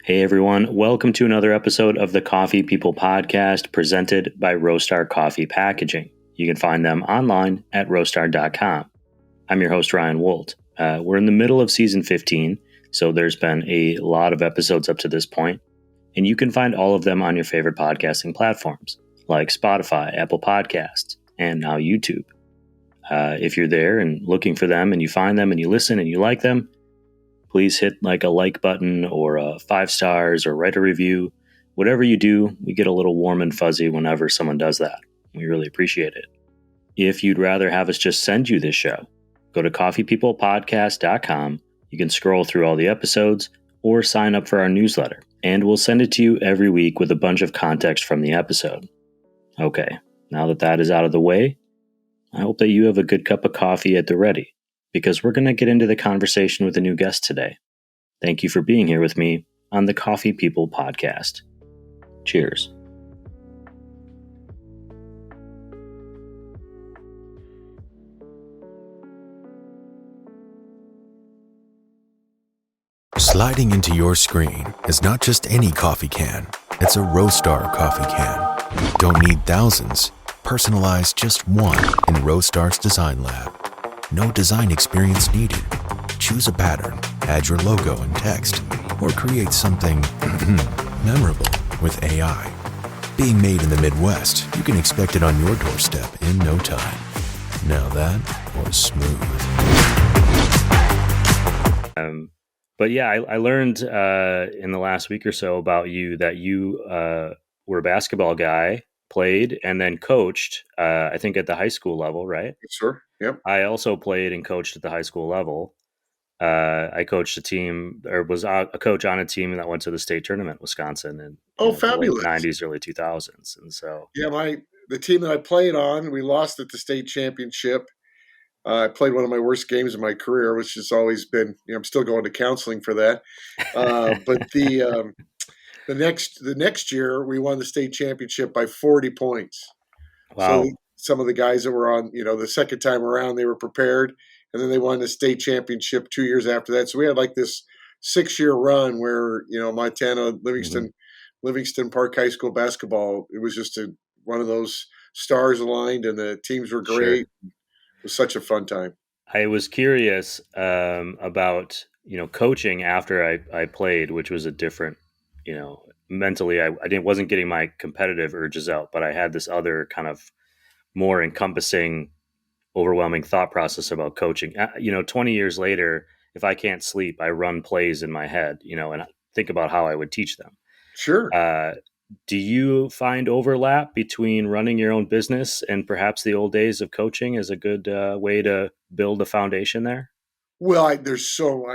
Hey everyone, welcome to another episode of the Coffee People podcast presented by Roastery Coffee Packaging. You can find them online at roastery.com. I'm your host, Ryan Woldt. We're in the middle of season 15, so there's been a lot of episodes up to this point, and you can find all of them on your favorite podcasting platforms like Spotify, Apple Podcasts, and now YouTube. If you're there and looking for them and you find them and you listen and you like them, please hit like a like button or 5 stars or write a review. Whatever you do, we get a little warm and fuzzy whenever someone does that. We really appreciate it. If you'd rather have us just send you this show, go to coffeepeoplepodcast.com. You can scroll through all the episodes or sign up for our newsletter, and we'll send it to you every week with a bunch of context from the episode. Okay, now that that is out of the way, I hope that you have a good cup of coffee at the ready, because we're going to get into the conversation with a new guest today. Thank you for being here with me on the Coffee People podcast. Cheers. Sliding into your screen is not just any coffee can. It's a Roastery coffee can. Don't need thousands. Personalize just one in Roastery's Design Lab. No design experience needed. Choose a pattern, add your logo and text, or create something memorable with AI. Being made in the Midwest, you can expect it on your doorstep in no time. Now that was smooth. But yeah, I learned in the last week or so about you that you were a basketball guy, played, and then coached, I think at the high school level, right? Sure. Yep. I also played and coached at the high school level. I coached a team, or was a coach on a team that went to the state tournament, Wisconsin, in fabulous. the late 90s, early 2000s. And so, yeah, the team that I played on, we lost at the state championship. I played one of my worst games of my career, which has always been, I'm still going to counseling for that. But the next year, we won the state championship by 40 points. wow. So some of the guys that were on, the second time around, they were prepared, and then they won the state championship 2 years after that. So we had like this 6-year run where, Montana, Livingston Park High School basketball, it was just one of those stars aligned, and the teams were great. Sure. It was such a fun time. I was curious about, coaching after I played, which was a different, mentally, I wasn't getting my competitive urges out, but I had this other kind of more encompassing, overwhelming thought process about coaching. 20 years later, if I can't sleep, I run plays in my head, and I think about how I would teach them. Sure. Do you find overlap between running your own business and perhaps the old days of coaching as a good way to build a foundation there? Well, I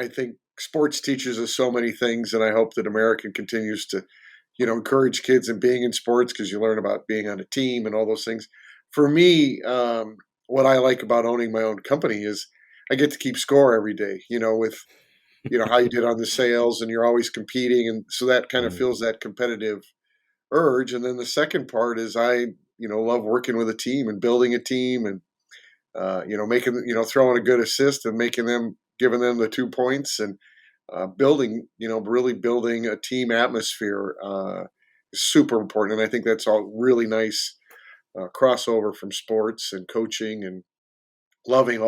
think sports teaches us so many things, and I hope that America continues to, encourage kids in being in sports, because you learn about being on a team and all those things. For me, what I like about owning my own company is I get to keep score every day, with, how you did on the sales, and you're always competing. And so that kind of feels that competitive urge. And then the second part is I, love working with a team and building a team and, making, throwing a good assist and giving them the 2 points and building, really building a team atmosphere is super important. And I think that's all really nice crossover from sports and coaching and loving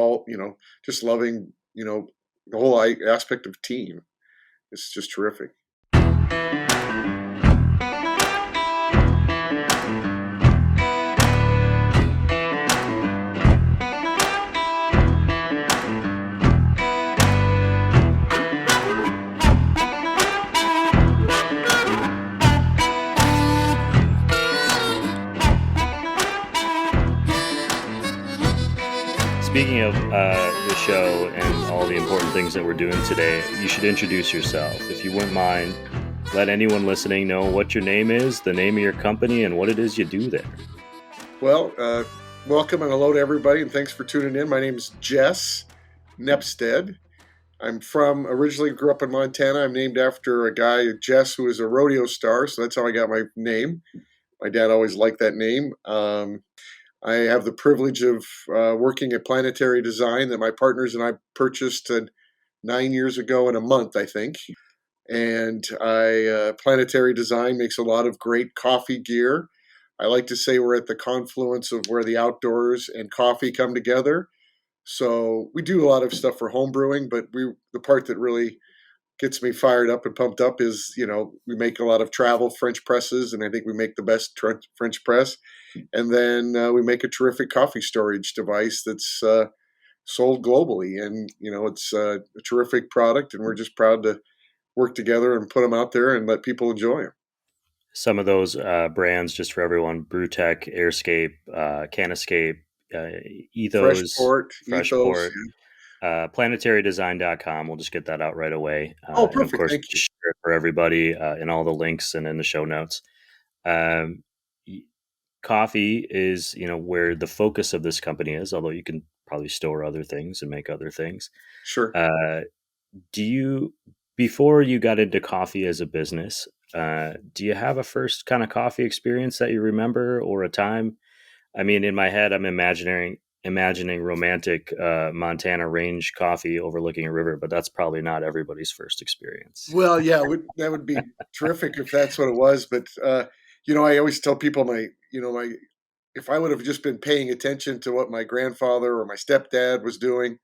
just loving, the whole aspect of team. It's just terrific. Speaking of the show and all the important things that we're doing today, you should introduce yourself. If you wouldn't mind, let anyone listening know what your name is, the name of your company, and what it is you do there. Well, welcome and hello to everybody, and thanks for tuning in. My name is Jess Nepstad. I'm originally grew up in Montana. I'm named after a guy, Jess, who is a rodeo star, so that's how I got my name. My dad always liked that name. I have the privilege of working at Plantary Design that my partners and I purchased 9 years ago in a month, I think. And Plantary Design makes a lot of great coffee gear. I like to say we're at the confluence of where the outdoors and coffee come together. So we do a lot of stuff for home brewing, but the part that really gets me fired up and pumped up is, we make a lot of travel French presses, and I think we make the best French press. And then we make a terrific coffee storage device that's sold globally. And, it's a terrific product, and we're just proud to work together and put them out there and let people enjoy them. Some of those brands, just for everyone: Brewtech, Airscape, Canescape, Ethos, Freshport, planetarydesign.com. We'll just get that out right away. Oh, and of perfect. course, Thank you. just share it for everybody in all the links and in the show notes. Coffee is, where the focus of this company is, although you can probably store other things and make other things. Sure. Before you got into coffee as a business, do you have a first kind of coffee experience that you remember, or a time? I mean, in my head, I'm imagining romantic Montana range coffee overlooking a river, but that's probably not everybody's first experience. Well, yeah, that would be terrific if that's what it was. But I always tell people if I would have just been paying attention to what my grandfather or my stepdad was doing,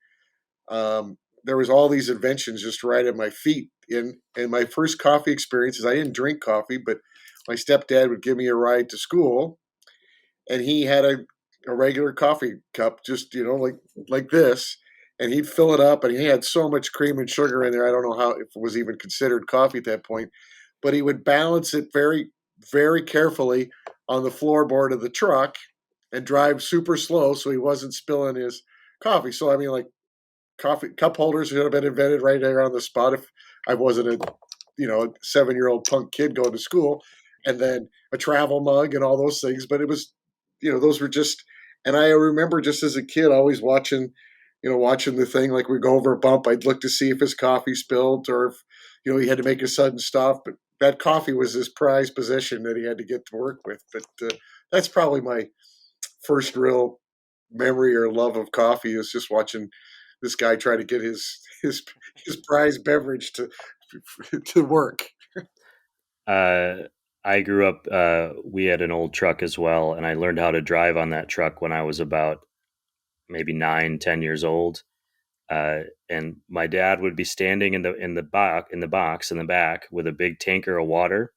there was all these inventions just right at my feet. And my first coffee experiences, I didn't drink coffee, but my stepdad would give me a ride to school, and he had a regular coffee cup, just like this, and he'd fill it up, and he had so much cream and sugar in there. I don't know how, if it was even considered coffee at that point, but he would balance it very, very carefully on the floorboard of the truck and drive super slow so he wasn't spilling his coffee. So I mean, like, coffee cup holders should have been invented right there on the spot if I wasn't a 7-year-old punk kid going to school, and then a travel mug and all those things. But it was, those were just, and I remember just as a kid always watching the thing, like we go over a bump, I'd look to see if his coffee spilled or if, he had to make a sudden stop. But that coffee was his prized possession that he had to get to work with. But that's probably my first real memory or love of coffee, is just watching this guy try to get his prized beverage to work. I grew up, we had an old truck as well, and I learned how to drive on that truck when I was about maybe 9-10 years old. And my dad would be standing in the box in the back with a big tanker of water,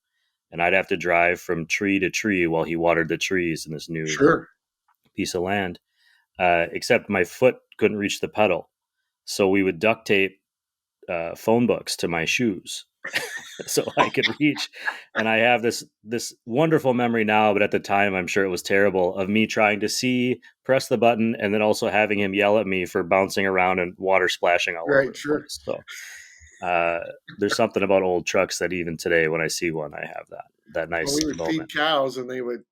and I'd have to drive from tree to tree while he watered the trees in this new piece of land. Except my foot couldn't reach the pedal, so we would duct tape phone books to my shoes so I could reach. And I have this wonderful memory now, but at the time, I'm sure it was terrible, of me trying to press the button, and then also having him yell at me for bouncing around and water splashing all over. Sure. So there's something about old trucks that even today, when I see one, I have that nice. We would feed cows, and they would,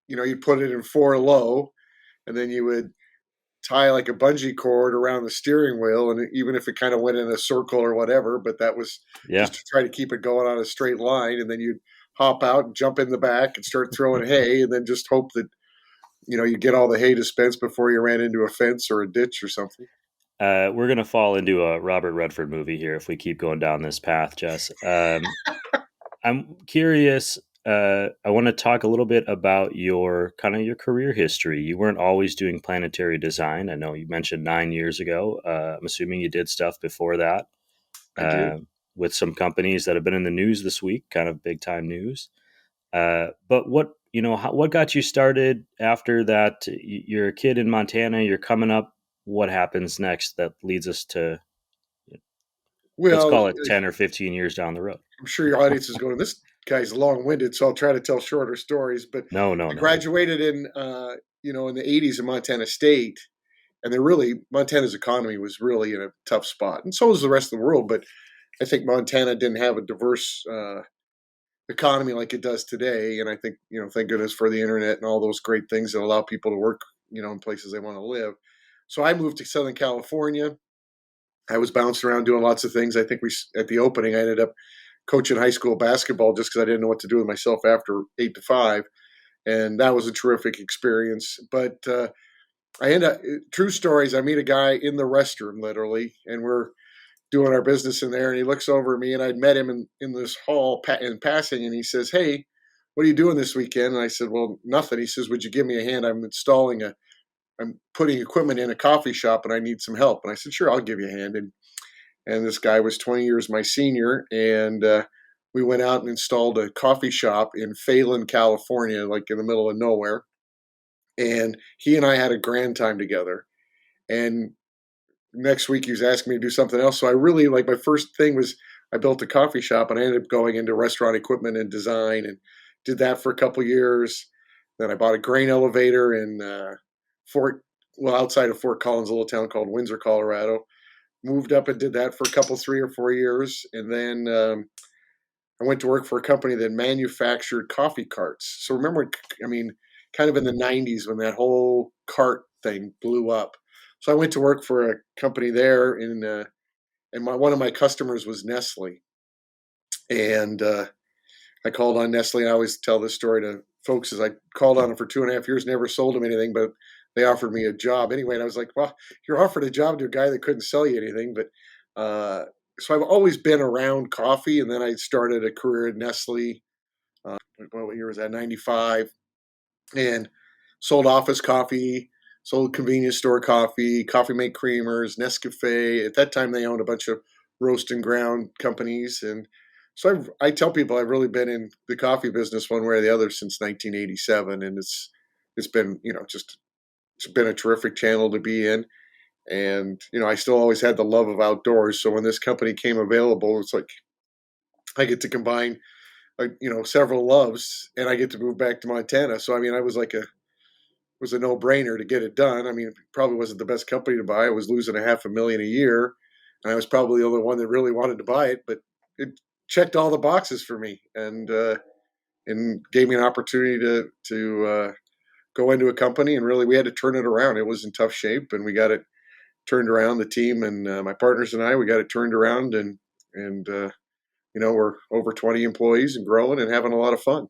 you'd put it in 4 low, and then you would tie like a bungee cord around the steering wheel, and even if it kind of went in a circle or whatever, but that was just to try to keep it going on a straight line. And then you'd hop out and jump in the back and start throwing hay, and then just hope that you get all the hay dispensed before you ran into a fence or a ditch or something. We're gonna fall into a Robert Redford movie here if we keep going down this path, Jess. I'm curious. I want to talk a little bit about your career history. You weren't always doing planetary design. I know you mentioned 9 years ago. I'm assuming you did stuff before that with some companies that have been in the news this week, kind of big time news. But what got you started after that? You're a kid in Montana. You're coming up. What happens next that leads us to, let's call it 10 or 15 years down the road? I'm sure your audience is going, this guy's long-winded, so I'll try to tell shorter stories. But I graduated in in the 80s in Montana State, and Montana's economy was really in a tough spot, and so was the rest of the world. But I think Montana didn't have a diverse economy like it does today, and I think thank goodness for the internet and all those great things that allow people to work in places they want to live. So I moved to Southern California. I was bouncing around doing lots of things. I think at the opening, I ended up coaching high school basketball just because I didn't know what to do with myself after 8 to 5. And that was a terrific experience. But I end up, true stories, I meet a guy in the restroom, literally, and we're doing our business in there, and he looks over at me, and I'd met him in this hall in passing, and he says, "Hey, what are you doing this weekend?" And I said, "Well, nothing." He says, "Would you give me a hand? I'm putting equipment in a coffee shop, and I need some help." And I said, "Sure, I'll give you a hand." And this guy was 20 years my senior, and we went out and installed a coffee shop in Phelan, California, like in the middle of nowhere. And he and I had a grand time together. And next week he was asking me to do something else. So I really, like, my first thing was I built a coffee shop, and I ended up going into restaurant equipment and design, and did that for a couple years. Then I bought a grain elevator in outside of Fort Collins, a little town called Windsor, Colorado. Moved up and did that for a couple, 3 or 4 years. And then I went to work for a company that manufactured coffee carts. So remember, I mean, kind of in the 90s when that whole cart thing blew up. So I went to work for a company there, and one of my customers was Nestle. And I called on Nestle. I always tell this story to folks, as I called on them for 2.5 years, never sold them anything, but they offered me a job anyway. And I was like, well, you're offered a job to a guy that couldn't sell you anything. But so I've always been around coffee. And then I started a career at Nestle. What year was that? 95. And sold office coffee, sold convenience store coffee, coffee mate creamers, Nescafe. At that time, they owned a bunch of roast and ground companies. And so I tell people I've really been in the coffee business one way or the other since 1987. And it's been, it's been a terrific channel to be in. And, I still always had the love of outdoors. So when this company came available, it's like I get to combine, several loves, and I get to move back to Montana. So, I mean, it was a no-brainer to get it done. I mean, it probably wasn't the best company to buy. I was losing $500,000 a year, and I was probably the only one that really wanted to buy it, but it checked all the boxes for me, and gave me an opportunity to go into a company, and really we had to turn it around. It was in tough shape, and we got it turned around. The team and my partners and I, we got it turned around, and we're over 20 employees and growing and having a lot of fun.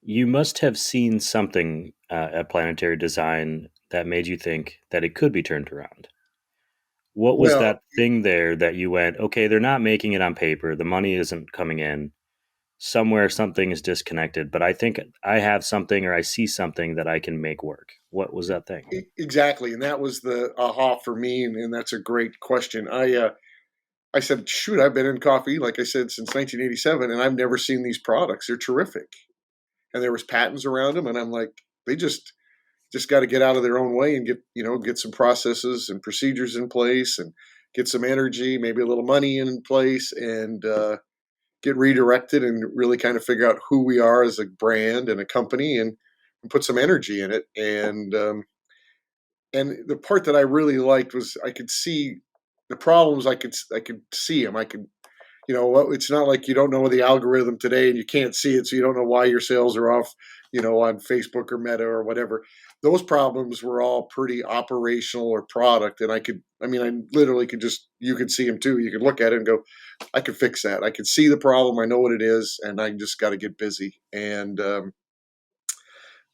You must have seen something at Planetary Design that made you think that it could be turned around. What was Well, that thing there that you went, okay, they're not making it on paper, the money isn't coming in, somewhere something is disconnected, but I think I have something, or I see something that I can make work. What was that thing? exactly. And that was the aha for me. And that's a great question. I said, shoot, I've been in coffee, like I said, since 1987, and I've never seen these products. They're terrific. And there was patents around them. And I'm like, they just got to get out of their own way and get some processes and procedures in place, and get some energy, maybe a little money in place, and get redirected, and really kind of figure out who we are as a brand and a company, and put some energy in it. And the part that I really liked was I could see the problems. I could see them. I could, it's not like you don't know the algorithm today and you can't see it, so you don't know why your sales are off, on Facebook or Meta or whatever. Those problems were all pretty operational or product. And I literally could you could see them too. You could look at it and go, I could fix that. I could see the problem. I know what it is, and I just got to get busy. And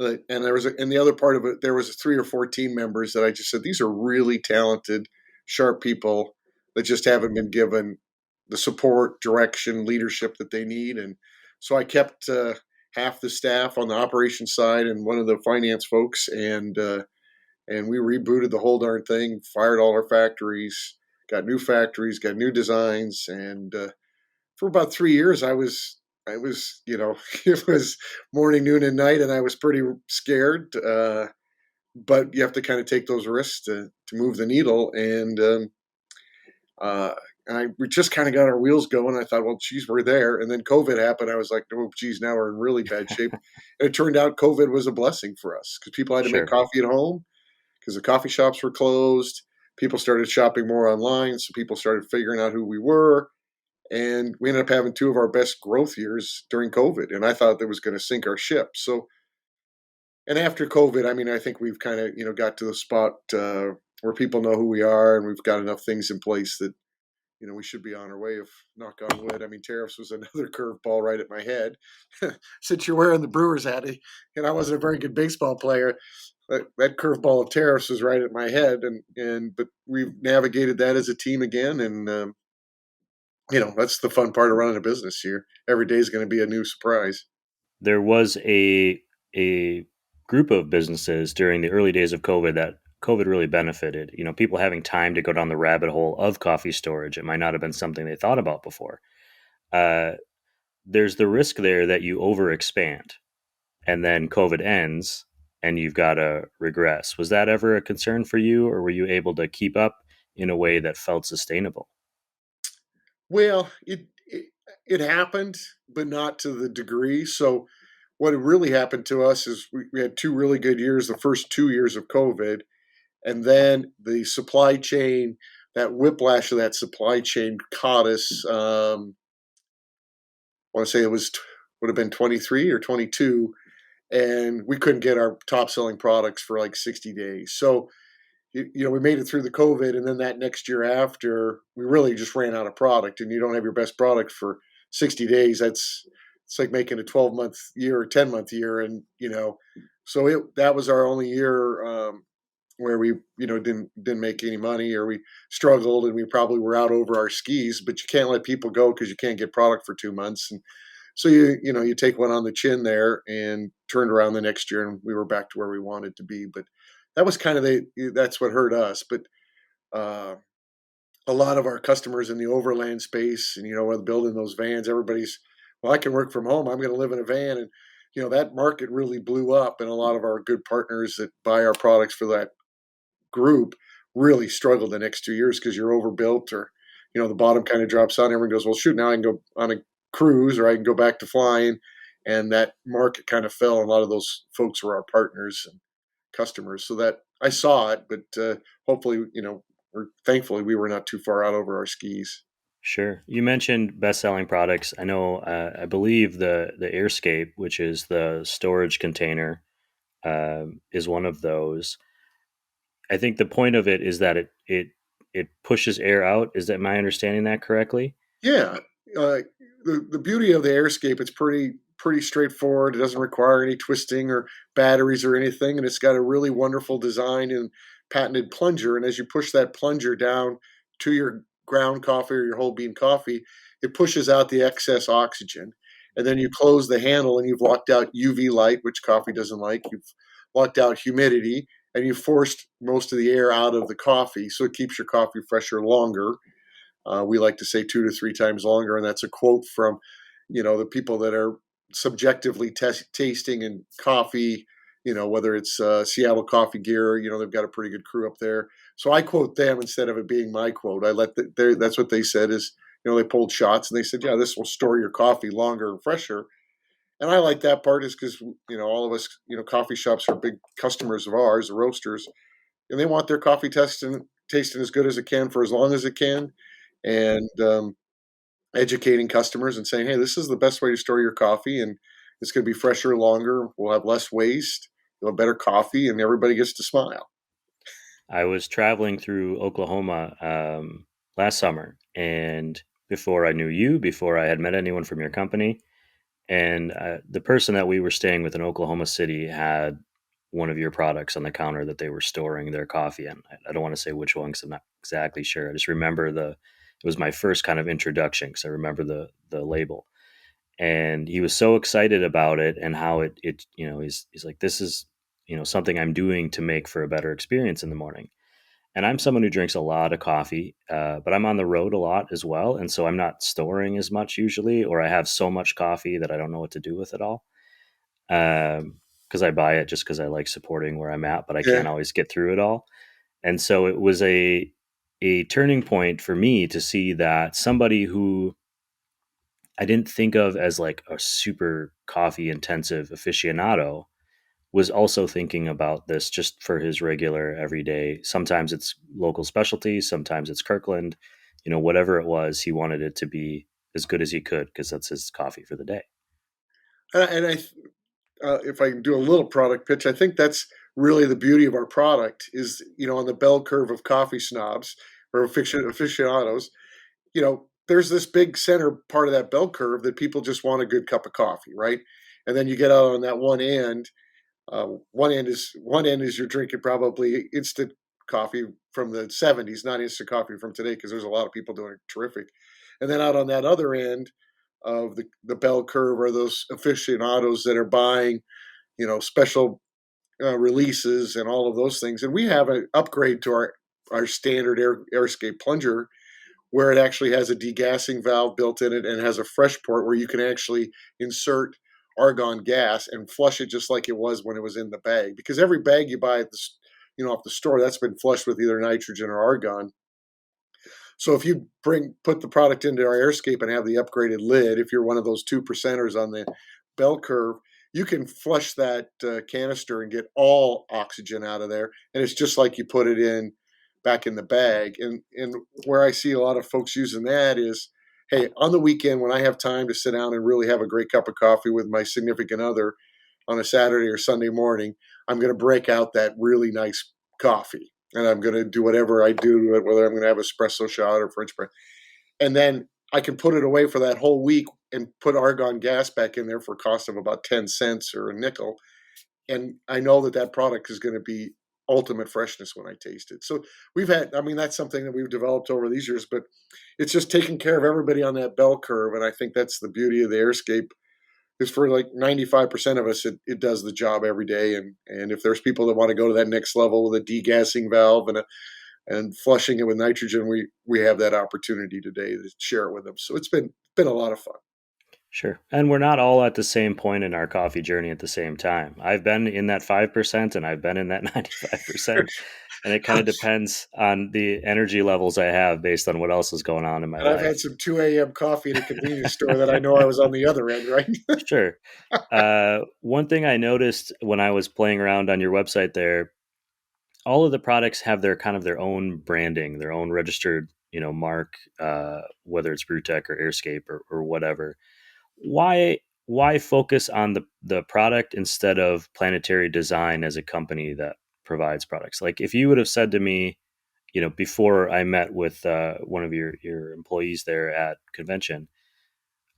and the other part of it, there was 3 or 4 team members that I just said, these are really talented, sharp people that just haven't been given the support, direction, leadership that they need. And so I kept half the staff on the operations side and one of the finance folks, and we rebooted the whole darn thing, fired all our factories, got new factories, got new designs. And for about 3 years, I was, it was morning, noon, and night, and I was pretty scared. But you have to kind of take those risks to move the needle. And we just kind of got our wheels going. I thought, well, geez, we're there. And then COVID happened. I was like, oh, geez, now we're in really bad shape. And it turned out COVID was a blessing for us, because people had to make coffee at home because the coffee shops were closed. People started shopping more online, so people started figuring out who we were. And we ended up having 2 of our best growth years during COVID. And I thought that was going to sink our ship. So, and after COVID, I think we've kind of, got to the spot where people know who we are, and we've got enough things in place that, we should be on our way, if knock on wood. Tariffs was another curveball right at my head. Since you're wearing the Brewers hat, and I wasn't a very good baseball player, that curveball of tariffs was right at my head, but we've navigated that as a team again, and that's the fun part of running a business here. Every day is going to be a new surprise. There was a group of businesses during the early days of COVID that COVID really benefited. People having time to go down the rabbit hole of coffee storage. It might not have been something they thought about before. Uh, there's the risk there that you overexpand and then COVID ends and you've got to regress. Was that ever a concern for you, or were you able to keep up in a way that felt sustainable? Well, it happened, but not to the degree. So what had really happened to us is we had 2 really good years, the first 2 years of COVID, and then the supply chain, that whiplash of that supply chain caught us. I want to say would have been 23 or 22, and we couldn't get our top selling products for like 60 days. So we made it through the COVID, and then that next year after, we really just ran out of product. And you don't have your best product for 60 days. It's like making a 12-month year or 10-month year, and so that was our only year where we didn't make any money, or we struggled, and we probably were out over our skis. But you can't let people go because you can't get product for 2 months, and so you take one on the chin there, and turned around the next year, and we were back to where we wanted to be. But that was kind of that's what hurt us. But a lot of our customers in the overland space, and with building those vans, everybody's, well, I can work from home, I'm going to live in a van, and that market really blew up, and a lot of our good partners that buy our products for that group really struggled the next 2 years because you're overbuilt, or the bottom kind of drops out. Everyone goes, well, shoot, now I can go on a cruise, or I can go back to flying, and that market kind of fell. A lot of those folks were our partners and customers, so that I saw it, but hopefully, or thankfully, we were not too far out over our skis. Sure. You mentioned best-selling products. I know, I believe the Airscape, which is the storage container, is one of those. I think the point of it is that it pushes air out. Is that my understanding that correctly? Yeah, the beauty of the Airscape, it's pretty straightforward. It doesn't require any twisting or batteries or anything, and it's got a really wonderful design and patented plunger. And as you push that plunger down to your ground coffee or your whole bean coffee, it pushes out the excess oxygen. And then you close the handle, and you've locked out UV light, which coffee doesn't like. You've locked out humidity, and you've forced most of the air out of the coffee, so it keeps your coffee fresher longer. We like to say 2 to 3 times longer, and that's a quote from, the people that are subjectively tasting and coffee. Whether it's Seattle Coffee Gear, they've got a pretty good crew up there. So I quote them instead of it being my quote. That's what they said is, they pulled shots, and they said, yeah, this will store your coffee longer and fresher. And I like that part is because, all of us, coffee shops are big customers of ours, the roasters, and they want their coffee tasting as good as it can for as long as it can. And educating customers and saying, hey, this is the best way to store your coffee, and it's going to be fresher longer. We'll have less waste. You'll have better coffee, and everybody gets to smile. I was traveling through Oklahoma last summer, and before I knew you, before I had met anyone from your company, and the person that we were staying with in Oklahoma City had one of your products on the counter that they were storing their coffee in. I don't want to say which one because I'm not exactly sure. I just remember it was my first kind of introduction because I remember the label. And he was so excited about it and how it he's like, this is, something I'm doing to make for a better experience in the morning. And I'm someone who drinks a lot of coffee, but I'm on the road a lot as well. And so I'm not storing as much usually, or I have so much coffee that I don't know what to do with it all. Because I buy it just because I like supporting where I'm at, but I Yeah. can't always get through it all. And so it was a turning point for me to see that somebody who I didn't think of as like a super coffee intensive aficionado was also thinking about this just for his regular everyday. Sometimes it's local specialty, sometimes it's Kirkland, whatever it was, he wanted it to be as good as he could because that's his coffee for the day. And if I can do a little product pitch, I think that's really the beauty of our product is, on the bell curve of coffee snobs or aficionados, there's this big center part of that bell curve that people just want a good cup of coffee, right? And then you get out on that one end, One end is you're drinking probably instant coffee from the 70s, not instant coffee from today, because there's a lot of people doing it terrific. And then out on that other end of the bell curve are those aficionados that are buying, special releases and all of those things. And we have an upgrade to our standard airscape plunger, where it actually has a degassing valve built in it and has a fresh port where you can actually insert argon gas and flush it just like it was when it was in the bag. Because every bag you buy at off the store, that's been flushed with either nitrogen or argon. So if you put the product into our airscape and have the upgraded lid, if you're one of those 2%ers on the bell curve, you can flush that canister and get all oxygen out of there. And it's just like you put it in back in the bag. And where I see a lot of folks using that is, hey, on the weekend when I have time to sit down and really have a great cup of coffee with my significant other on a Saturday or Sunday morning, I'm going to break out that really nice coffee. And I'm going to do whatever I do, whether I'm going to have espresso shot or French press. And then I can put it away for that whole week and put argon gas back in there for a cost of about 10 cents or a nickel. And I know that product is going to be ultimate freshness when I taste it. So that's something that we've developed over these years, but it's just taking care of everybody on that bell curve. And I think that's the beauty of the airscape, is for like 95% of us, it does the job every day. And if there's people that want to go to that next level with a degassing valve and flushing it with nitrogen, we have that opportunity today to share it with them. So it's been a lot of fun. Sure. And we're not all at the same point in our coffee journey at the same time. I've been in that 5% and I've been in that 95%. And it kind of depends on the energy levels I have based on what else is going on in my life. I've had some 2 a.m. coffee at a convenience store that I know I was on the other end, right? Sure. One thing I noticed when I was playing around on your website there, all of the products have their kind of their own branding, their own registered, mark, whether it's Brewtech or Airscape or whatever. Why focus on the product instead of Plantary Design as a company that provides products? Like if you would have said to me, before I met with one of your employees there at convention,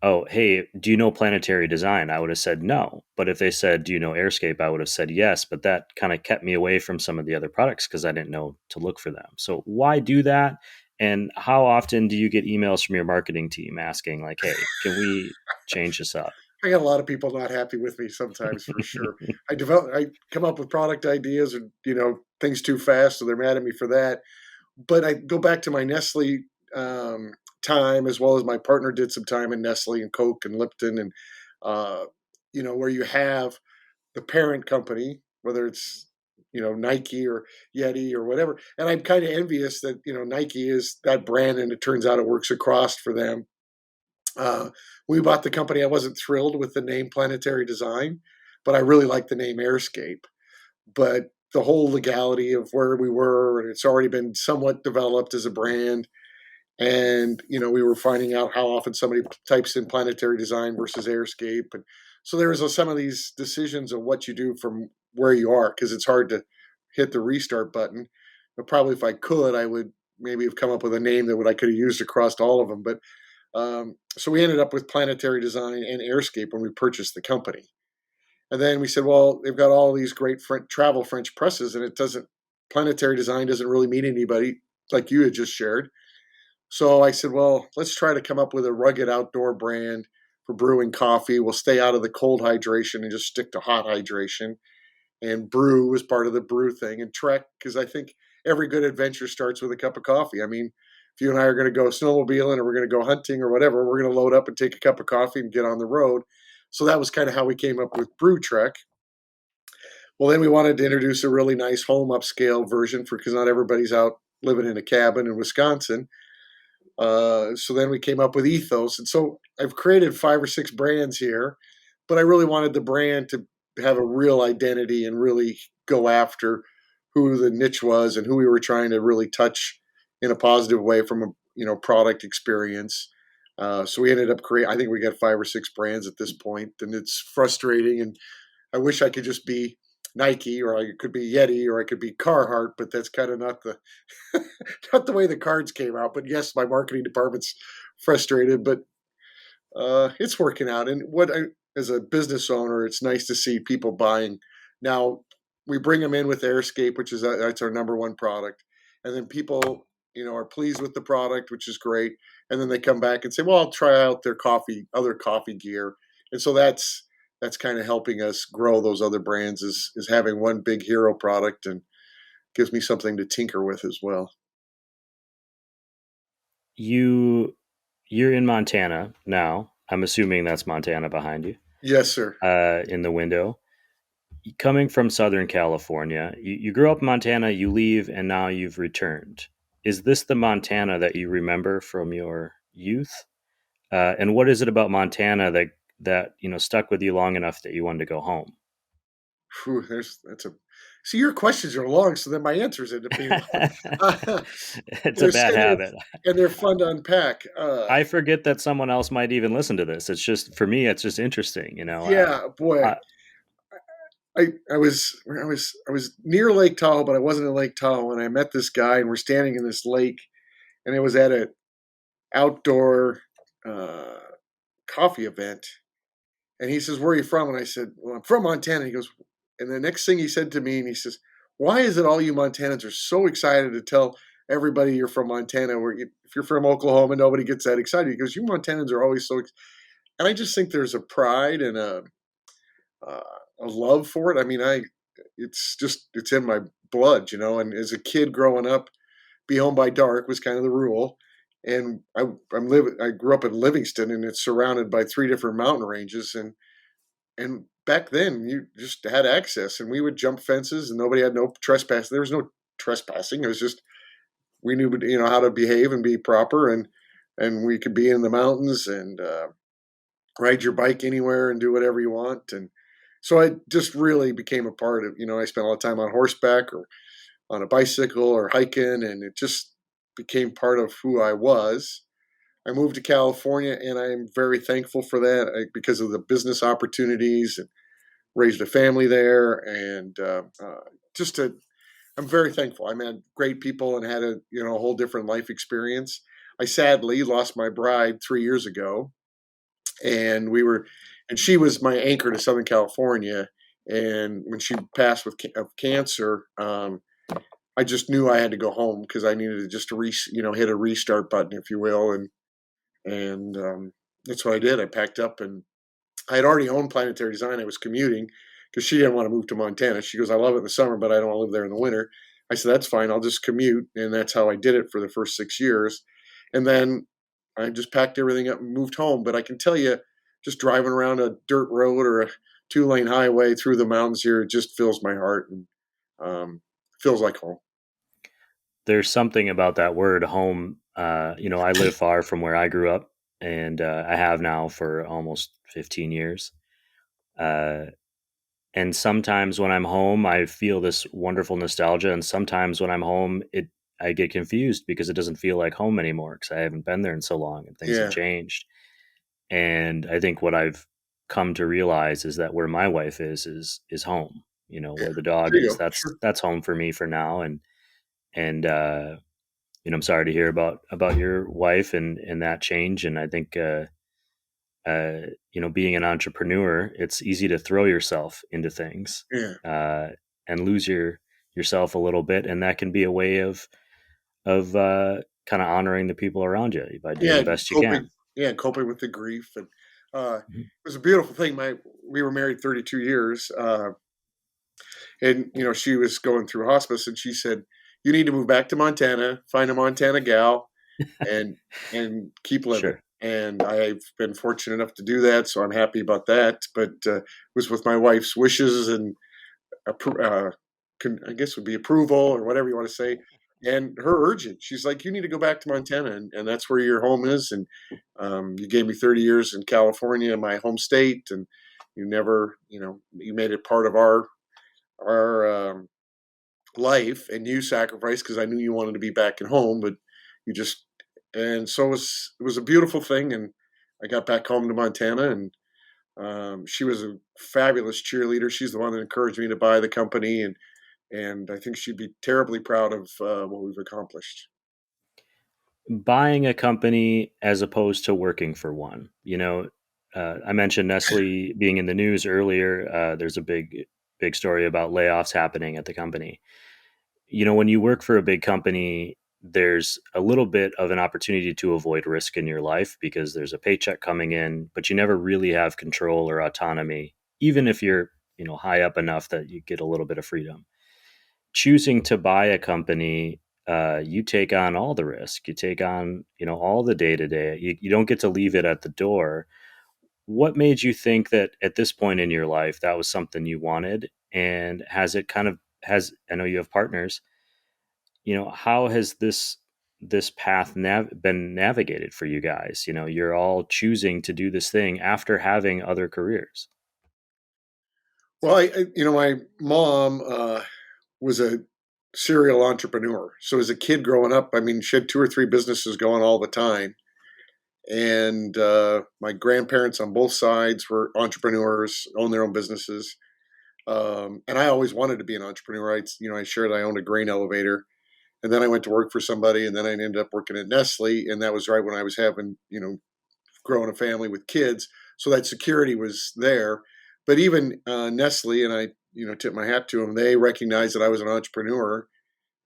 oh, hey, do you know Plantary Design? I would have said no. But if they said, do you know Airscape? I would have said yes. But that kind of kept me away from some of the other products because I didn't know to look for them. So why do that? And how often do you get emails from your marketing team asking like, hey, can we change this up? I got a lot of people not happy with me sometimes, for sure. I come up with product ideas or, things too fast, so they're mad at me for that. But I go back to my Nestle time, as well as my partner did some time in Nestle and Coke and Lipton, and where you have the parent company, whether it's Nike or Yeti or whatever. And I'm kind of envious that Nike is that brand, and it turns out it works across for them. We bought the company. I wasn't thrilled with the name Plantary Design, but I really liked the name Airscape. But the whole legality of where we were, and it's already been somewhat developed as a brand. And, we were finding out how often somebody types in Plantary Design versus Airscape. And so there was some of these decisions of what you do from where you are, because it's hard to hit the restart button. But probably if I could, I would maybe have come up with a name that I could have used across all of them. But so we ended up with Plantary Design and Airscape when we purchased the company. And then we said, well, they've got all these great travel French presses, and Plantary Design doesn't really mean anybody, like you had just shared. So I said, well, let's try to come up with a rugged outdoor brand for brewing coffee. We'll stay out of the cold hydration and just stick to hot hydration. And brew was part of the brew thing. And trek, because I think every good adventure starts with a cup of coffee. I mean, if you and I are going to go snowmobiling or we're going to go hunting or whatever, we're going to load up and take a cup of coffee and get on the road. So that was kind of how we came up with Brew Trek. Well, then we wanted to introduce a really nice home upscale version because not everybody's out living in a cabin in Wisconsin. So then we came up with Ethos. And so I've created 5 or 6 brands here, but I really wanted the brand to have a real identity and really go after who the niche was and who we were trying to really touch in a positive way from a product experience. So we ended up I think we got 5 or 6 brands at this point, and it's frustrating. And I wish I could just be Nike, or I could be Yeti, or I could be Carhartt, but that's kind of not the way the cards came out. But yes, my marketing department's frustrated, but it's working out. And as a business owner, it's nice to see people buying Now we bring them in with Airscape, which is that's our number one product, and then people are pleased with the product, which is great, and then they come back and say, well, I'll try out their other coffee gear, and so that's kind of helping us grow those other brands is having one big hero product and gives me something to tinker with as well. You're in Montana now. I'm assuming that's Montana behind you, Yes, sir. in the window. Coming from Southern California, you grew up in Montana, you leave, and now you've returned. Is this the Montana that you remember from your youth? And what is it about Montana that stuck with you long enough that you wanted to go home? Whew, that's a see, your questions are long, so then my answers end up being long. It's a bad habit. And they're fun to unpack. I forget that someone else might even listen to this. It's just for me, it's just interesting. Yeah, boy. I, I was near Lake Tahoe, but I wasn't in Lake Tahoe, and I met this guy, and we're standing in this lake, and it was at an outdoor uh, coffee event. And he says, "Where are you from?" And I said, "Well, I'm from Montana." He goes, and the next thing he said to me, and he says, "Why is it all you Montanans are so excited to tell everybody you're from Montana? If you're from Oklahoma, nobody gets that excited." He goes, "You Montanans are always so," and I just think there's a pride and uh, a love for it. I mean, it's in my blood, And as a kid growing up, be home by dark was kind of the rule. And I grew up in Livingston, and it's surrounded by three different mountain ranges, and back then you just had access, and we would jump fences, and nobody had no trespass. There was no trespassing. It was just we knew how to behave and be proper, and we could be in the mountains and ride your bike anywhere and do whatever you want. And so I just really became a part of. I spent a lot of time on horseback or on a bicycle or hiking, and it just became part of who I was. I moved to California, and I'm very thankful for that because of the business opportunities, and raised a family there, and I'm very thankful. I met great people and had a whole different life experience. I sadly lost my bride 3 years ago, and she was my anchor to Southern California. And when she passed of cancer, I just knew I had to go home because I needed to just hit a restart button, if you will, and that's what I did. I packed up, and I had already owned Plantary Design. I was commuting because she didn't want to move to Montana. She goes, "I love it in the summer, but I don't want to live there in the winter." I said, "That's fine. I'll just commute," and that's how I did it for the first 6 years. And then I just packed everything up and moved home. But I can tell you, just driving around a dirt road or a 2-lane highway through the mountains here, it just fills my heart and feels like home. There's something about that word home. I live far from where I grew up, and I have now for almost 15 years. And sometimes when I'm home, I feel this wonderful nostalgia. And sometimes when I'm home, I get confused because it doesn't feel like home anymore because I haven't been there in so long and things have changed. And I think what I've come to realize is that where my wife is home. Where the dog is, that's home for me for now. And I'm sorry to hear about your wife and that change. And I think being an entrepreneur, it's easy to throw yourself into things and lose yourself a little bit, and that can be a way of kind of honoring the people around you by doing the best you can. Yeah, coping with the grief, and it was a beautiful thing. We were married 32 years, and she was going through hospice, and she said, "You need to move back to Montana, find a Montana gal, and keep living." Sure. And I've been fortunate enough to do that, so I'm happy about that. But it was with my wife's wishes and I guess would be approval or whatever you want to say, and her urging. She's like, "You need to go back to Montana, and that's where your home is." And you gave me 30 years in California, my home state, and you never, you made it part of our life, and you sacrificed because I knew you wanted to be back at home, but you just. And so it was a beautiful thing, and I got back home to Montana, and she was a fabulous cheerleader. She's the one that encouraged me to buy the company, and I think she'd be terribly proud of what we've accomplished. Buying a company as opposed to working for one. I mentioned Nestle being in the news earlier. There's a big big story about layoffs happening at the company. When you work for a big company, there's a little bit of an opportunity to avoid risk in your life because there's a paycheck coming in, but you never really have control or autonomy, even if you're, high up enough that you get a little bit of freedom. Choosing to buy a company, you take on all the risk. You take on, all the day to day. You don't get to leave it at the door. What made you think that at this point in your life that was something you wanted? And has it kind of has I know you have partners, how has this path been navigated for you guys? You're all choosing to do this thing after having other careers. Well, my mom was a serial entrepreneur. So as a kid growing up, I mean, she had two or three businesses going all the time. And my grandparents on both sides were entrepreneurs, owned their own businesses. And I always wanted to be an entrepreneur. I owned a grain elevator. And then I went to work for somebody, and then I ended up working at Nestle. And that was right when I was having, growing a family with kids. So that security was there. But even Nestle, and I, tip my hat to them, they recognized that I was an entrepreneur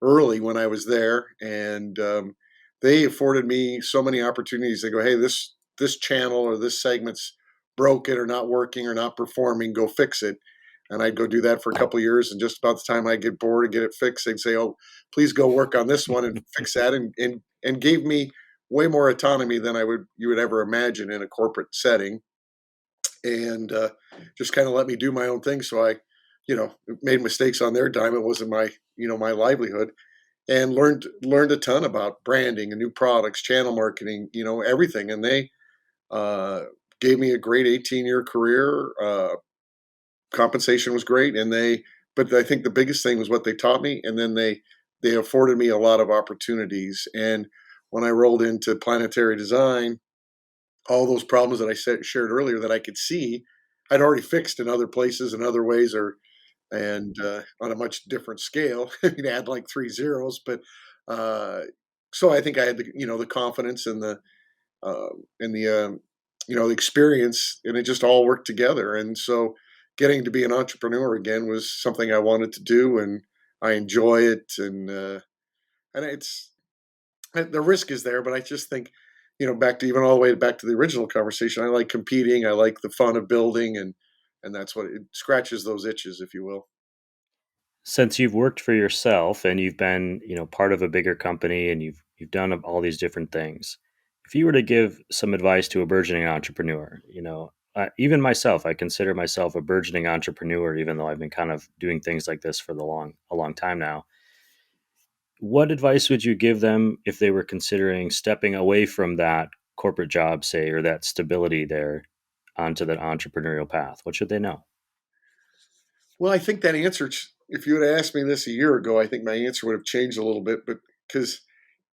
early when I was there. And they afforded me so many opportunities. They go, hey, this channel or this segment's broken or not working or not performing, go fix it. And I'd go do that for a couple of years. And just about the time I get bored and get it fixed, they'd say, oh, please go work on this one and fix that. And gave me way more autonomy than you would ever imagine in a corporate setting. And just kind of let me do my own thing. So I, made mistakes on their dime. It wasn't my livelihood, and learned a ton about branding and new products, channel marketing, everything. And they gave me a great 18-year career. Compensation was great, but I think the biggest thing was what they taught me, and then they afforded me a lot of opportunities. And when I rolled into Plantary design, all those problems that I shared earlier that I could see, I'd already fixed in other places and other ways, and on a much different scale. You'd add like 3 zeros, but so I think I had the confidence and the experience, and it just all worked together. And so getting to be an entrepreneur again was something I wanted to do, and I enjoy it. And it's the risk is there, but I just think, back to even all the way back to the original conversation, I like competing. I like the fun of building, and that's what it scratches those itches, if you will. Since you've worked for yourself and you've been, part of a bigger company and you've done all these different things, if you were to give some advice to a burgeoning entrepreneur, even myself, I consider myself a burgeoning entrepreneur, even though I've been kind of doing things like this for a long time now. What advice would you give them if they were considering stepping away from that corporate job, say, or that stability there onto that entrepreneurial path? What should they know? Well, I think that answer, if you had asked me this a year ago, I think my answer would have changed a little bit, but because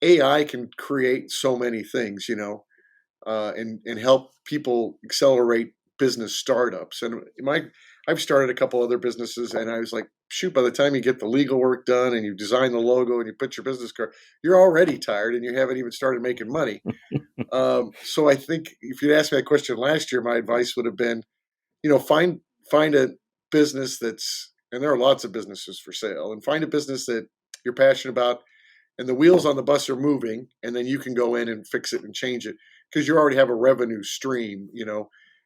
AI can create so many things, and help people accelerate business startups. And I've started a couple other businesses, and I was like, shoot, by the time you get the legal work done and you design the logo and you put your business card, you're already tired and you haven't even started making money. So I think if you'd asked me that question last year, my advice would have been, find a business and there are lots of businesses for sale, and find a business that you're passionate about, and the wheels on the bus are moving, and then you can go in and fix it and change it because you already have a revenue stream,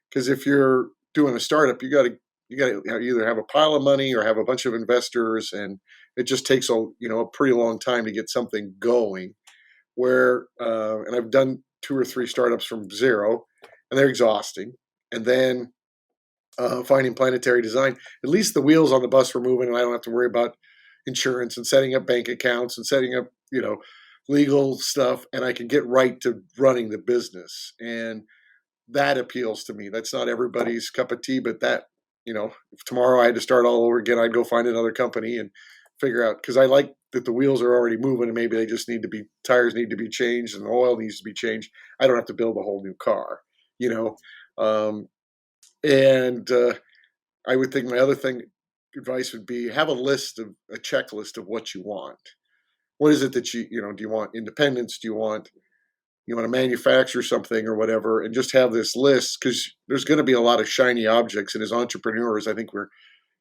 because if you're doing a startup, you got to either have a pile of money or have a bunch of investors, and it just takes a pretty long time to get something going. And I've done 2 or 3 startups from zero, and they're exhausting. And then finding Planetary Design, at least the wheels on the bus were moving, and I don't have to worry about insurance and setting up bank accounts and setting up, legal stuff, and I can get right to running the business. And that appeals to me. That's not everybody's cup of tea, but that, if tomorrow I had to start all over again, I'd go find another company and figure out, because I like that the wheels are already moving and maybe they just tires need to be changed and the oil needs to be changed. I don't have to build a whole new car, and I would think my other advice would be have a checklist of what you want. What is it that do you want independence? Do you want to manufacture something or whatever, and just have this list, because there's going to be a lot of shiny objects. And as entrepreneurs, I think we're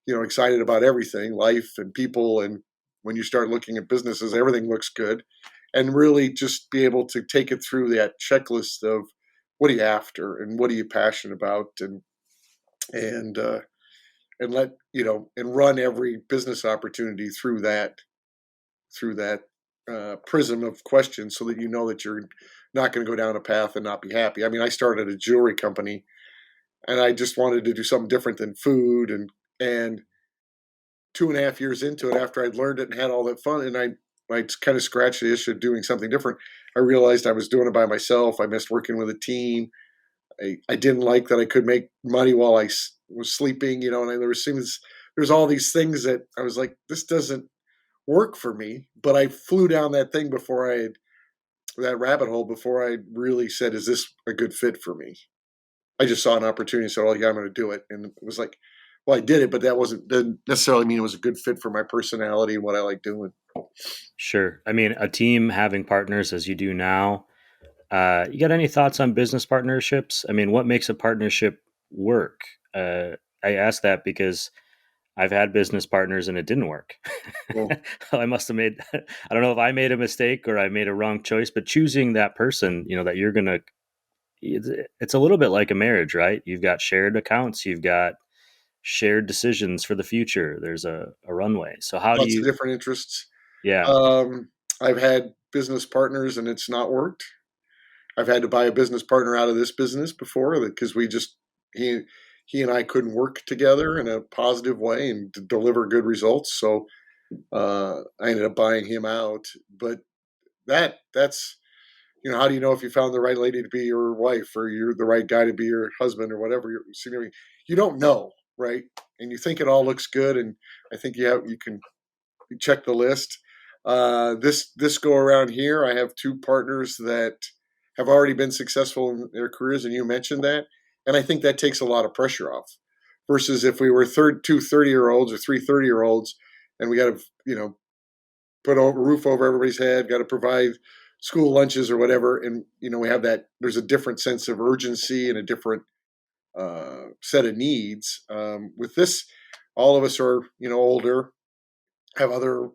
excited about everything, life and people. And when you start looking at businesses, everything looks good. And really just be able to take it through that checklist of what are you after and what are you passionate about, and let and run every business opportunity through that prism of questions, so that you know that you're not going to go down a path and not be happy. I mean, I started a jewelry company, and I just wanted to do something different than food, and 2.5 years into it, after I'd learned it and had all that fun, and I kind of scratched the issue of doing something different. I realized I was doing it by myself. I missed working with a team. I didn't like that I could make money while I was sleeping, and there's all these things that I was like, this doesn't work for me. But I flew down that thing that rabbit hole before I really said, is this a good fit for me? I just saw an opportunity and said, oh yeah, I'm going to do it. And it was like, well, I did it, but didn't necessarily mean it was a good fit for my personality and what I like doing. Sure. I mean, a team having partners as you do now, you got any thoughts on business partnerships? I mean, what makes a partnership work? I ask that because I've had business partners and it didn't work. Well, I must have made, I don't know if I made a mistake or I made a wrong choice, but choosing that person, that you're going to, it's a little bit like a marriage, right? You've got shared accounts, you've got shared decisions for the future. There's a runway. So how do lots of you, different interests. yeah, I've had business partners and it's not worked. I've had to buy a business partner out of this business before, because he and I couldn't work together in a positive way and deliver good results. So I ended up buying him out. But that's how do you know if you found the right lady to be your wife, or you're the right guy to be your husband, or whatever? You don't know, right? And you think it all looks good, and I think you can check the list. This go around here, I have two partners that have already been successful in their careers, and you mentioned that, and I think that takes a lot of pressure off. Versus if we were two 30-year-olds or three 30-year-olds, and we got to put a roof over everybody's head, got to provide school lunches or whatever, and we have that. There's a different sense of urgency and a different set of needs. With this, all of us are older, have other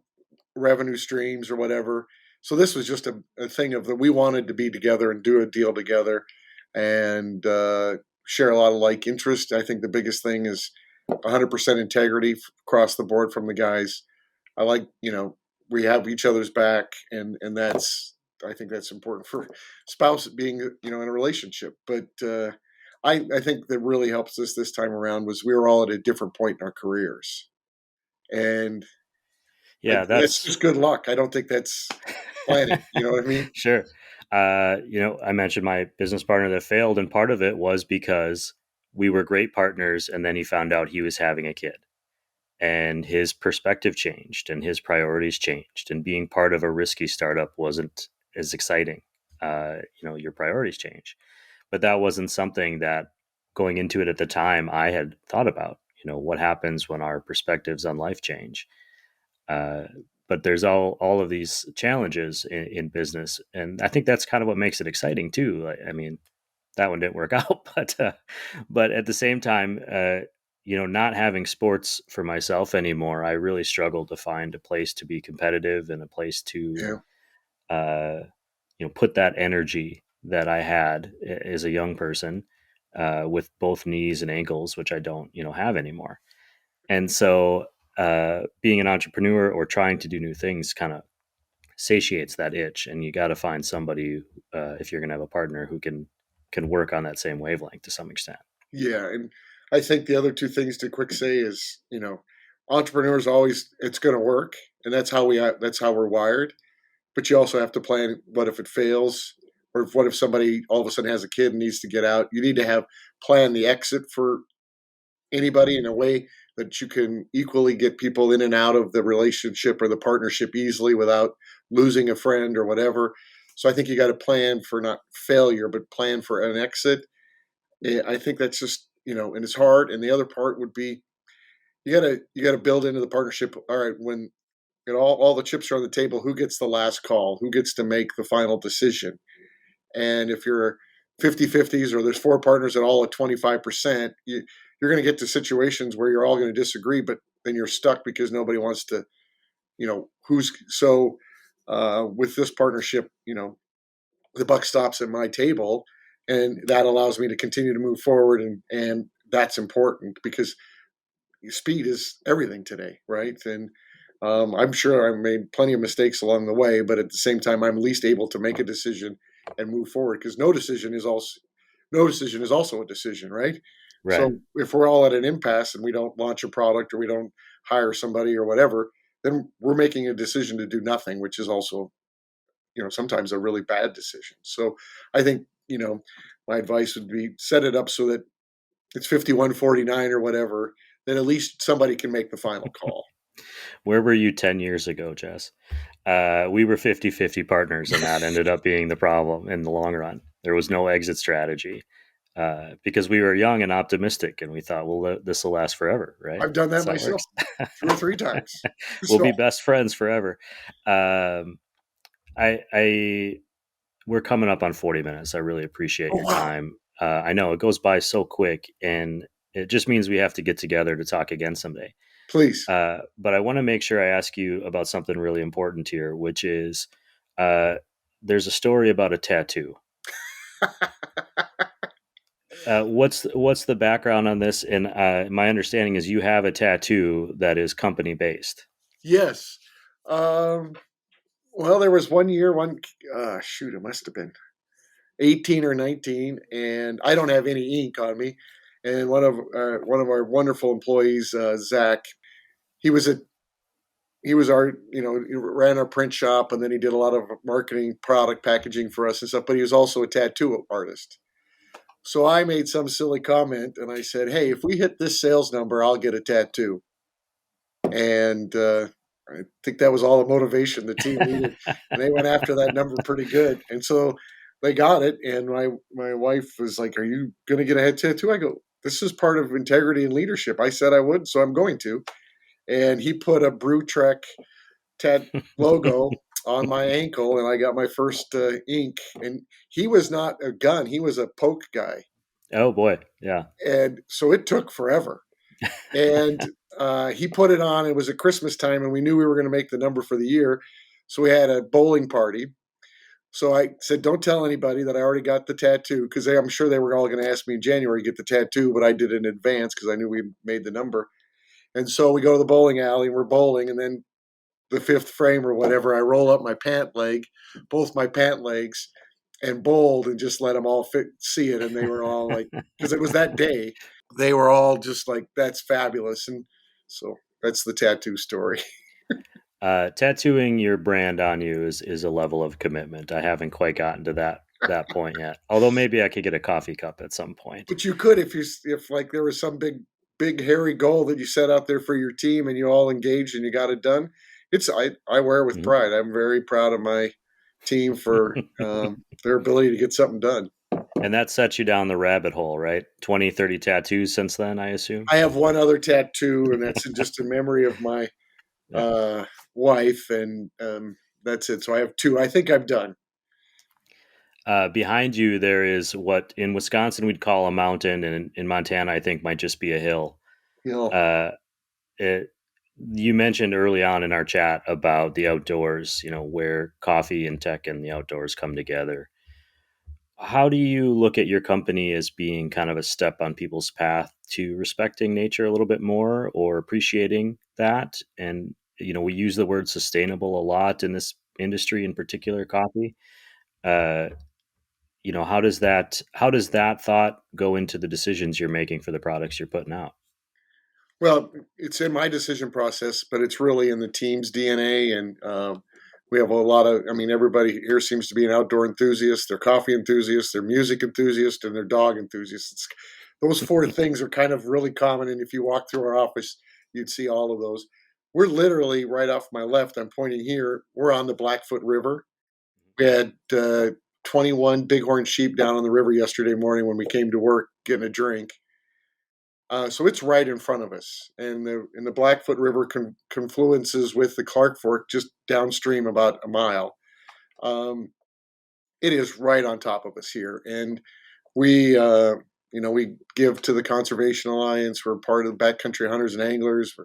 revenue streams or whatever. So this was just a thing of that we wanted to be together and do a deal together, and share a lot of like interest. I think the biggest thing is 100% integrity across the board from the guys. I like, we have each other's back, and I think that's important for spouse being, in a relationship. But I think that really helps us this time around was we were all at a different point in our careers, and yeah, that's that's just good luck. I don't think that's planning. You know what I mean? sure. I mentioned my business partner that failed, and part of it was because we were great partners, and then he found out he was having a kid, and his perspective changed, and his priorities changed, and being part of a risky startup wasn't as exciting. Your priorities change, but that wasn't something that going into it at the time I had thought about. What happens when our perspectives on life change? Uh, but there's all of these challenges in business, and I think that's kind of what makes it exciting too. I mean, that one didn't work out, but at the same time, not having sports for myself anymore, I really struggled to find a place to be competitive and a place to, Yeah. uh, put that energy that I had as a young person, with both knees and ankles, which I don't, have anymore. And so, being an entrepreneur or trying to do new things kind of satiates that itch, and you got to find somebody, if you're going to have a partner who can work on that same wavelength to some extent. Yeah, and I think the other two things to quick say is, entrepreneurs always it's going to work, and that's how we're wired. But you also have to plan. What if it fails, or what if somebody all of a sudden has a kid and needs to get out? You need to plan the exit for anybody in a way that you can equally get people in and out of the relationship or the partnership easily without losing a friend or whatever. So I think you got to plan for not failure, but plan for an exit. I think that's just, and it's hard. And the other part would be you gotta build into the partnership. All right, when all the chips are on the table, who gets the last call? Who gets to make the final decision? And if you're 50-50s, or there's four partners at all at 25%, you're going to get to situations where you're all going to disagree, but then you're stuck because nobody wants to, with this partnership, the buck stops at my table, and that allows me to continue to move forward. And that's important because speed is everything today, right? And I'm sure I made plenty of mistakes along the way, but at the same time, I'm least able to make a decision and move forward because no decision is also a decision, right? Right. So if we're all at an impasse and we don't launch a product or we don't hire somebody or whatever, then we're making a decision to do nothing, which is also, sometimes a really bad decision. So I think, my advice would be set it up so that it's 51-49 or whatever, then at least somebody can make the final call. Where were you 10 years ago, Jess? We were 50-50 partners, and that ended up being the problem in the long run. There was no exit strategy because we were young and optimistic, and we thought, well, this will last forever, right? I've done that myself 2 or 3 times. We'll be best friends forever. We're coming up on 40 minutes. I really appreciate your time. I know it goes by so quick, and it just means we have to get together to talk again someday. Please. But I want to make sure I ask you about something really important here, which is there's a story about a tattoo. What's the background on this? And my understanding is you have a tattoo that is company based. Yes. Well, there was one year, it must have been 18 or 19, and I don't have any ink on me. And one of our wonderful employees, Zach, he ran our print shop, and then he did a lot of marketing, product packaging for us and stuff, but he was also a tattoo artist. So I made some silly comment, and I said, hey, if we hit this sales number, I'll get a tattoo. And I think that was all the motivation the team needed. And they went after that number pretty good. And so they got it. And my wife was like, are you going to get a head tattoo? I go, this is part of integrity and leadership. I said I would, so I'm going to. And he put a Brew Trek logo on my ankle, and I got my first ink. And he was not a gun. He was a poke guy. Oh, boy. Yeah. And so it took forever. And he put it on. It was at Christmas time, and we knew we were going to make the number for the year. So we had a bowling party. So I said, don't tell anybody that I already got the tattoo, because I'm sure they were all going to ask me in January to get the tattoo, but I did it in advance because I knew we made the number. And so we go to the bowling alley, and we're bowling, and then the fifth frame or whatever, I roll up my both my pant legs, and bowled and just let them all see it. And they were all like, because it was that day, they were all just like, that's fabulous. And so that's the tattoo story. Tattooing your brand on you is a level of commitment. I haven't quite gotten to that point yet. Although maybe I could get a coffee cup at some point. But you could if like there was some big hairy goal that you set out there for your team and you all engaged and you got it done. I wear it with pride. I'm very proud of my team for their ability to get something done. And that sets you down the rabbit hole, right? 20, 30 tattoos since then, I assume? I have one other tattoo, and that's just in memory of my wife, and that's it. So I have 2. I think I'm done. Behind you, there is what in Wisconsin we'd call a mountain, and in Montana, I think might just be a hill. You mentioned early on in our chat about the outdoors, where coffee and tech and the outdoors come together. How do you look at your company as being kind of a step on people's path to respecting nature a little bit more or appreciating that? And, we use the word sustainable a lot in this industry, in particular coffee. How does that thought go into the decisions you're making for the products you're putting out? Well, it's in my decision process, but it's really in the team's DNA. And we have a lot of, everybody here seems to be an outdoor enthusiast. They're coffee enthusiasts, they're music enthusiasts, and they're dog enthusiasts. Those 4 things are kind of really common. And if you walk through our office, you'd see all of those. We're literally right off my left. I'm pointing here. We're on the Blackfoot River. We had 21 bighorn sheep down on the river yesterday morning when we came to work getting a drink. So it's right in front of us. And the Blackfoot River confluences with the Clark Fork just downstream about a mile. It is right on top of us here. And we we give to the Conservation Alliance. We're part of the Backcountry Hunters and Anglers.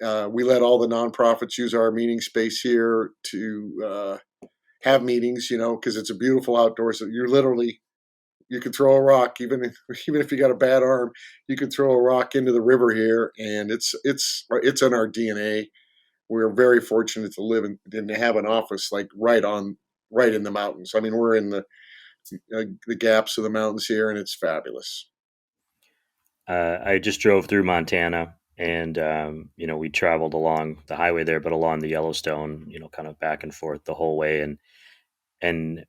We let all the nonprofits use our meeting space here to have meetings, because it's a beautiful outdoors. You could throw a rock, even if you got a bad arm, you could throw a rock into the river here, and it's in our DNA. We're very fortunate to live and to have an office like right in the mountains. I mean, we're in the gaps of the mountains here, and it's fabulous. I just drove through Montana, and we traveled along the highway there, but along the Yellowstone, kind of back and forth the whole way, and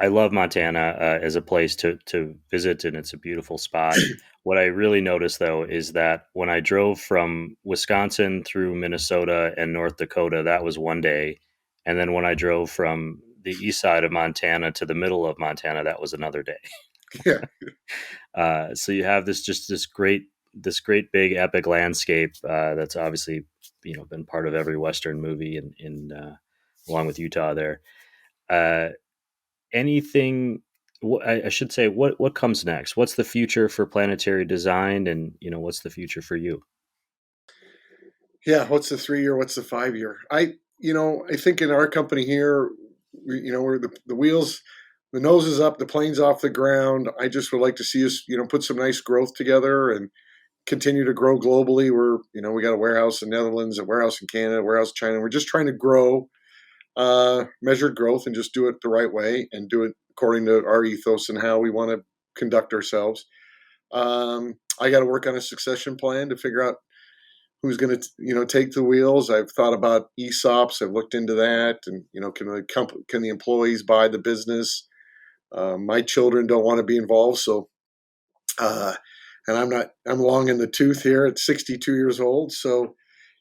I love Montana as a place to visit, and it's a beautiful spot. What I really noticed, though, is that when I drove from Wisconsin through Minnesota and North Dakota, that was one day, and then when I drove from the east side of Montana to the middle of Montana, that was another day. Yeah. So you have this great big epic landscape that's obviously been part of every Western movie in along with Utah there. Anything I should say, what comes next? What's the future for Plantary Design, and what's the future for you? Yeah, what's the 3-year? What's the 5-year? I think in our company here, we're the wheels, the nose is up, the plane's off the ground. I just would like to see us, put some nice growth together and continue to grow globally. We got a warehouse in Netherlands, a warehouse in Canada, a warehouse in China. We're just trying to grow, measured growth, and just do it the right way and do it according to our ethos and how we want to conduct ourselves. I got to work on a succession plan to figure out who's going to, take the wheels. I've thought about ESOPs. I've looked into that, and can the employees buy the business? My children don't want to be involved, so and I'm long in the tooth here at 62 years old. So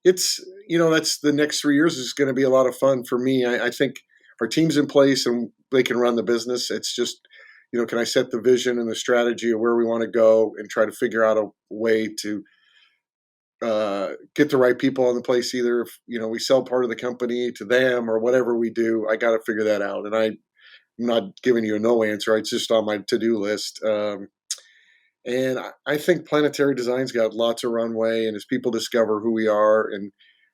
it's, that's the next 3 years is going to be a lot of fun for me. I think our team's in place and they can run the business. It's just, can I set the vision and the strategy of where we want to go and try to figure out a way to get the right people in the place. Either if, we sell part of the company to them or whatever we do, I got to figure that out. And I'm not giving you a no answer. It's just on my to-do list. And I think Planetary Design's got lots of runway, and as people discover who we are and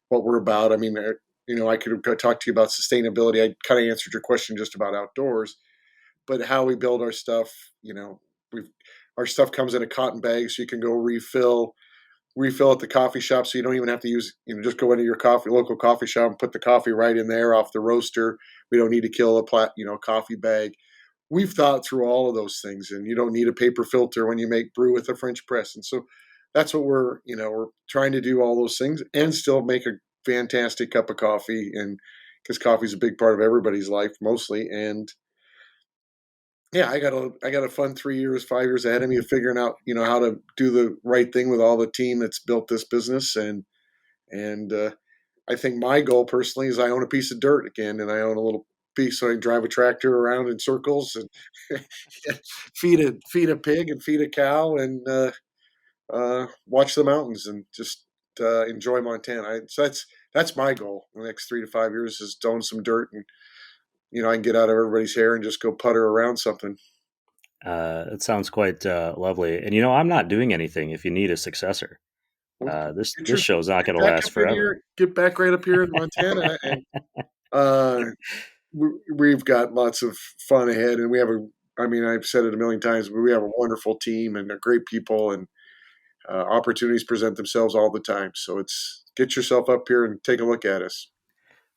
what we're about, I mean, I could talk to you about sustainability. I kind of answered your question just about outdoors, but how we build our stuff, our stuff comes in a cotton bag, so you can go refill at the coffee shop, so you don't even have to use, just go into your local coffee shop and put the coffee right in there off the roaster. We don't need to kill a coffee bag. We've thought through all of those things, and you don't need a paper filter when you make brew with a French press. And so that's what we're trying to do, all those things, and still make a fantastic cup of coffee. And because coffee is a big part of everybody's life, mostly. And yeah, I got a fun 3 years, 5 years ahead of me of figuring out, how to do the right thing with all the team that's built this business. And I think my goal personally is I own a piece of dirt again, and I own a little piece so I can drive a tractor around in circles and feed a pig and feed a cow and watch the mountains and just enjoy Montana. So that's my goal. The next 3 to 5 years is to own some dirt, and I can get out of everybody's hair and just go putter around something. It sounds quite lovely. And I'm not doing anything if you need a successor. This show's not going to last forever. Get back right up here in Montana, and we've got lots of fun ahead. And we have I've said it a million times, but we have a wonderful team and great people, and opportunities present themselves all the time. So get yourself up here and take a look at us.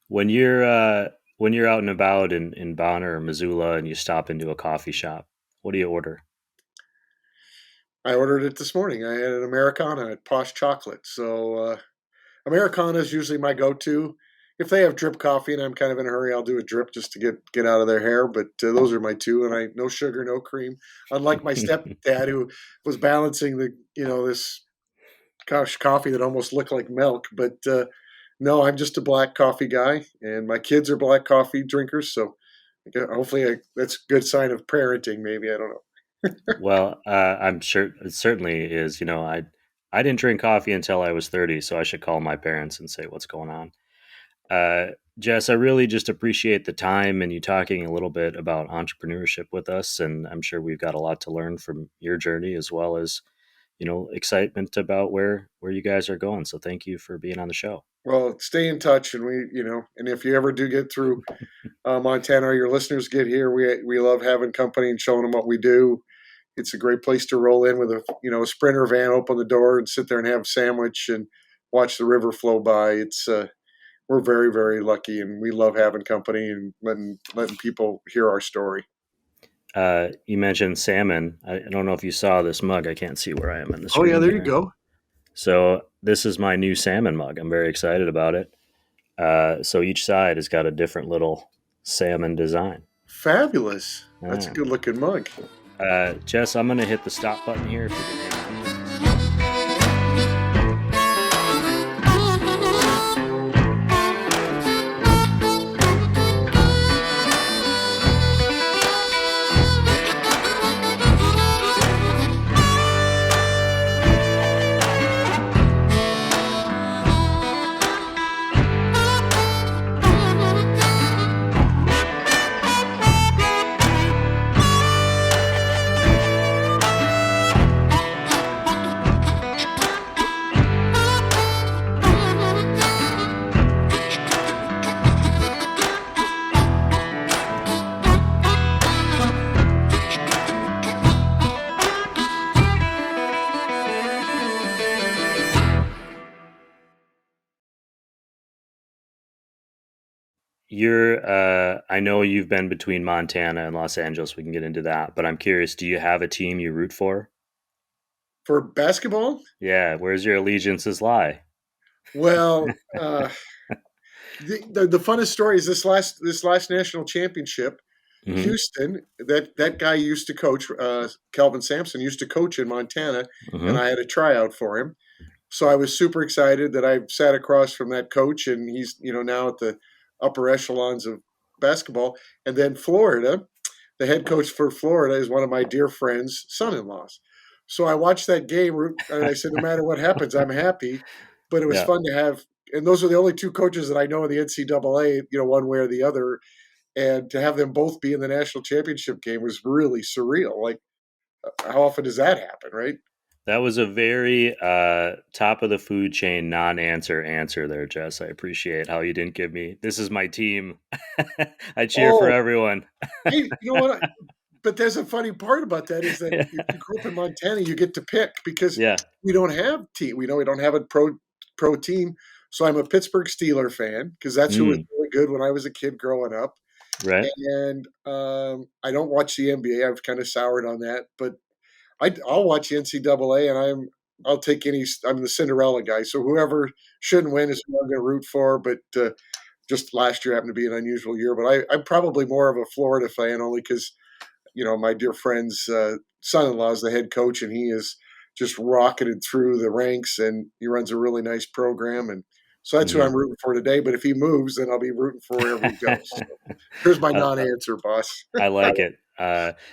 When you're out and about in Bonner or Missoula and you stop into a coffee shop, what do you order? I ordered it this morning. I had an Americano at Posh Chocolate. So Americano is usually my go-to. If they have drip coffee and I'm kind of in a hurry, I'll do a drip just to get out of their hair. But those are my two, and no sugar, no cream. Unlike my stepdad, who was balancing this coffee that almost looked like milk. But no, I'm just a black coffee guy, and my kids are black coffee drinkers. So hopefully that's a good sign of parenting. Maybe, I don't know. Well, I'm sure it certainly is. I didn't drink coffee until I was 30, so I should call my parents and say what's going on. Jess, I really just appreciate the time and you talking a little bit about entrepreneurship with us. And I'm sure we've got a lot to learn from your journey as well as, excitement about where you guys are going. So thank you for being on the show. Well, stay in touch, and and if you ever do get through Montana, or your listeners get here, we love having company and showing them what we do. It's a great place to roll in with a Sprinter van, open the door, and sit there and have a sandwich and watch the river flow by. It's we're very, very lucky, and we love having company and letting people hear our story. You mentioned salmon. I don't know if you saw this mug. I can't see where I am in the Oh screen. yeah, there here. you go. So this is my new salmon mug. I'm very excited about it. So each side has got a different little salmon design. Fabulous. That's a good looking mug. Jess, I'm going to hit the stop button here. If you can hang on. I know you've been between Montana and Los Angeles. We can get into that, but I'm curious, do you have a team you root for? For basketball? Yeah, where's your allegiances lie? Well, the funnest story is this last national championship. Mhm. Houston, that guy used to coach, Kelvin Sampson used to coach in Montana, and I had a tryout for him. So I was super excited that I sat across from that coach, and he's now at the upper echelons of basketball. And then Florida, the head coach for Florida is one of my dear friends' son-in-laws. So I watched that game, and I said, no matter what happens, I'm happy. But it was fun to have, and those are the only two coaches that I know in the NCAA, one way or the other. And to have them both be in the national championship game was really surreal. Like, how often does that happen, right? That was a very top of the food chain non-answer there, Jess. I appreciate how you didn't give me, this is my team. I cheer for everyone. Hey, you know what? But there's a funny part about that is that if you grew up in Montana, you get to pick because we don't have team. We don't have a pro team. So I'm a Pittsburgh Steelers fan because that's who was really good when I was a kid growing up. Right. And I don't watch the NBA. I've kind of soured on that, but I'll watch the NCAA, and I'll take any. I'm the Cinderella guy, so whoever shouldn't win is who I'm going to root for. But just last year happened to be an unusual year. But I'm probably more of a Florida fan only because my dear friend's son-in-law is the head coach, and he is just rocketed through the ranks, and he runs a really nice program, and so that's who I'm rooting for today. But if he moves, then I'll be rooting for wherever he goes. So here's my non-answer, boss. I like it.